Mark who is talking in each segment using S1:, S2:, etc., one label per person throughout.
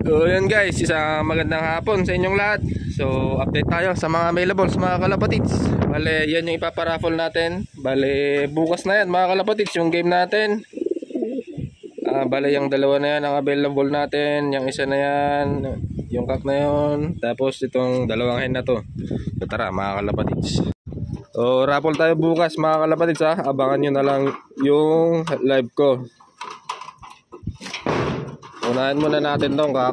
S1: So yun guys, isang magandang hapon sa inyong lahat. So update tayo sa mga available sa mga kalapatids. Bale yan yung ipaparaffle natin. Bale bukas na yan mga kalapatids yung game natin. Bale yung dalawa na yan ang available natin. Yung isa na yan, yung cock na yun. Tapos itong dalawang hen na to. So tara mga kalapatids. So raffle tayo bukas mga kalapatids ha. Abangan nyo na lang yung live ko. Unahin muna natin tong kak.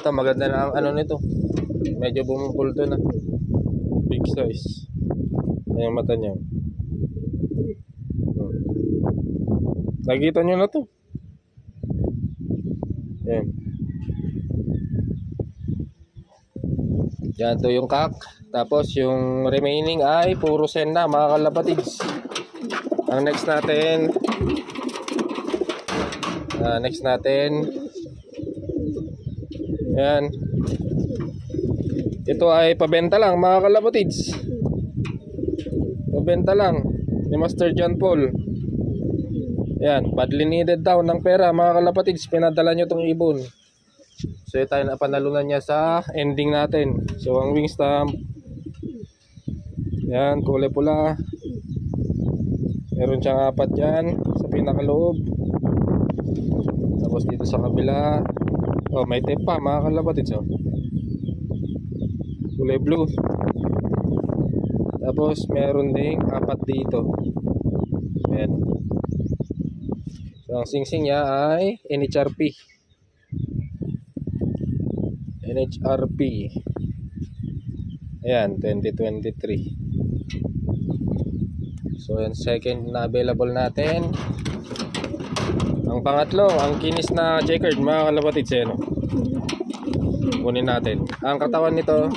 S1: Ito maganda na ang ano nito. Medyo bumupulto na. Big size. Ayan yung mata niya. Nakikita nyo na to. Ayan. Yan to yung kak. Tapos yung remaining ay puro sen na mga kalapatids. Ang next natin yan, ito ay pabenta lang mga kalapatids, pabenta lang ni Master John Paul. Yan, badly needed daw ng pera mga kalapatids, pinadala nyo tong ibon. So tayo na panalunan niya sa ending natin. So ang wing stamp yan, kulay pula, meron siyang 4 dyan sa pinakaloob. Tapos dito sa kabila, oh may tape pa mga kalapatids, oh. Kulay blue. Tapos meron ding 4 dito. Ayan. So ang singsing niya ay NHRP. Ayan, 2023. So yan, second na available natin. Ang pangatlo, ang kinis na checkered mga kalapatids, no? Kunin natin. Ang katawan nito,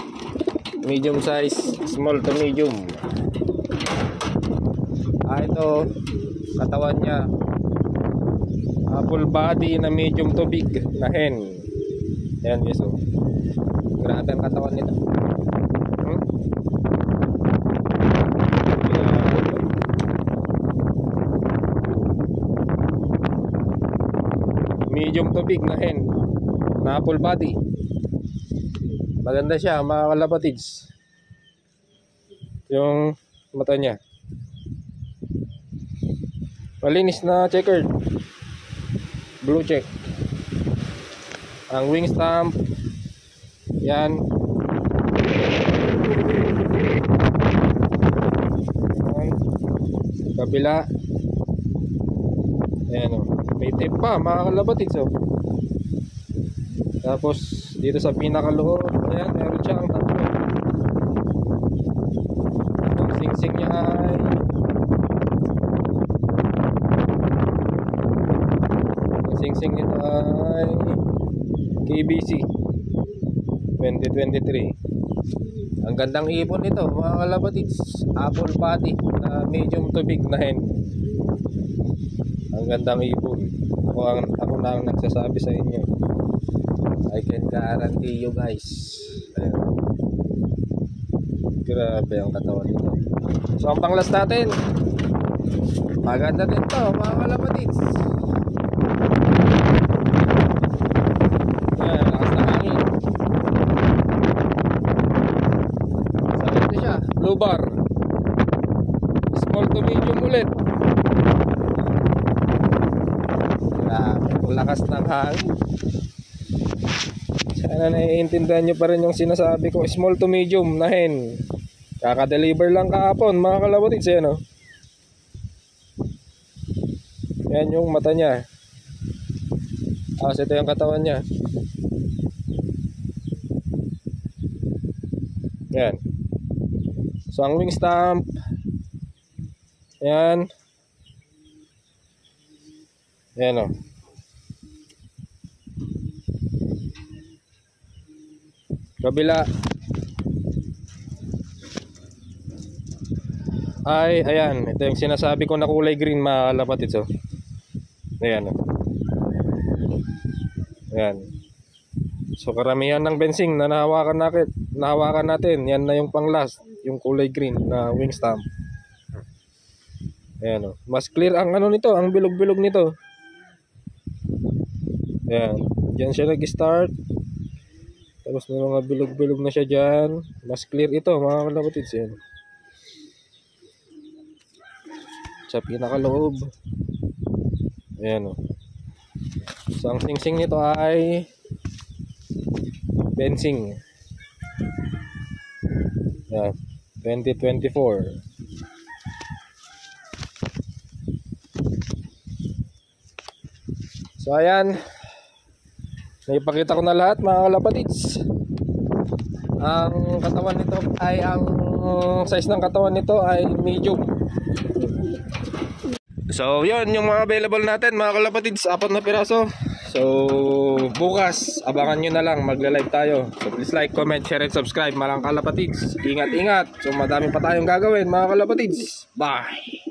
S1: medium size, small to medium. Ito, katawan niya, full body na medium to big na hen. Ayan guys, oh. Grabe ang katawan nito. Medium to big na hen na full body. Maganda siya mga kalapatids. Yung mata niya malinis na checkered, blue check. Ang wing stamp yan, kabila. Ayan, oh. May tape pa mga kalapatids, oh. Tapos dito sa pinakaloob, ayan, meron siyang tatlo. Ang singsing niya ay nito ay KBC 2023. Ang gandang ibon nito mga kalapatids, apple body na medium to big na hen. Ang gandang ibon. Ako na ang nagsasabi sa inyo. I can guarantee you guys. Ayan. Grabe ang katawan nito. So ang panglas natin, maganda din to mga kalapatids. Ayan, lakas na hangin. So ito siya, blue bar, small to medium ulit. Lakas ng hangin. Sana naiintindihan nyo pa rin yung sinasabi ko, small to medium na hen. Kaka-deliver lang kahapon mga kalapatids, yan, oh. Yan yung mata niya. Tapos ito yung katawan niya. Yan. So ang wing stamp yan. Yan, oh. Kabila ay ayan, ito yung sinasabi ko na kulay green mga kalapatids, oh. Ayan, oh. Ayan. So karamihan ng bensing na nahawakan natin, yan na yung pang last, yung kulay green na wing stamp. Ayan, oh. Mas clear ang ano nito, ang bilog-bilog nito. Ayan. Diyan siya nag-start. Tapos may mga bilog-bilog na siya dyan. Mas clear ito mga kalapatids. Yan. Sa pinakaloob. Ayan o. So ang singsing nito ay fencing. Ayan. 2024. So ayan. Naipakita ko na lahat mga kalapatids. Ang katawan nito ay ang size ng katawan nito ay medium. So yun yung mga available natin mga kalapatids, 4 na piraso. So bukas abangan nyo na lang, magla-live tayo. So please like, comment, share, and subscribe mga kalapatids. Ingat ingat. So madami pa tayong gagawin mga kalapatids. Bye.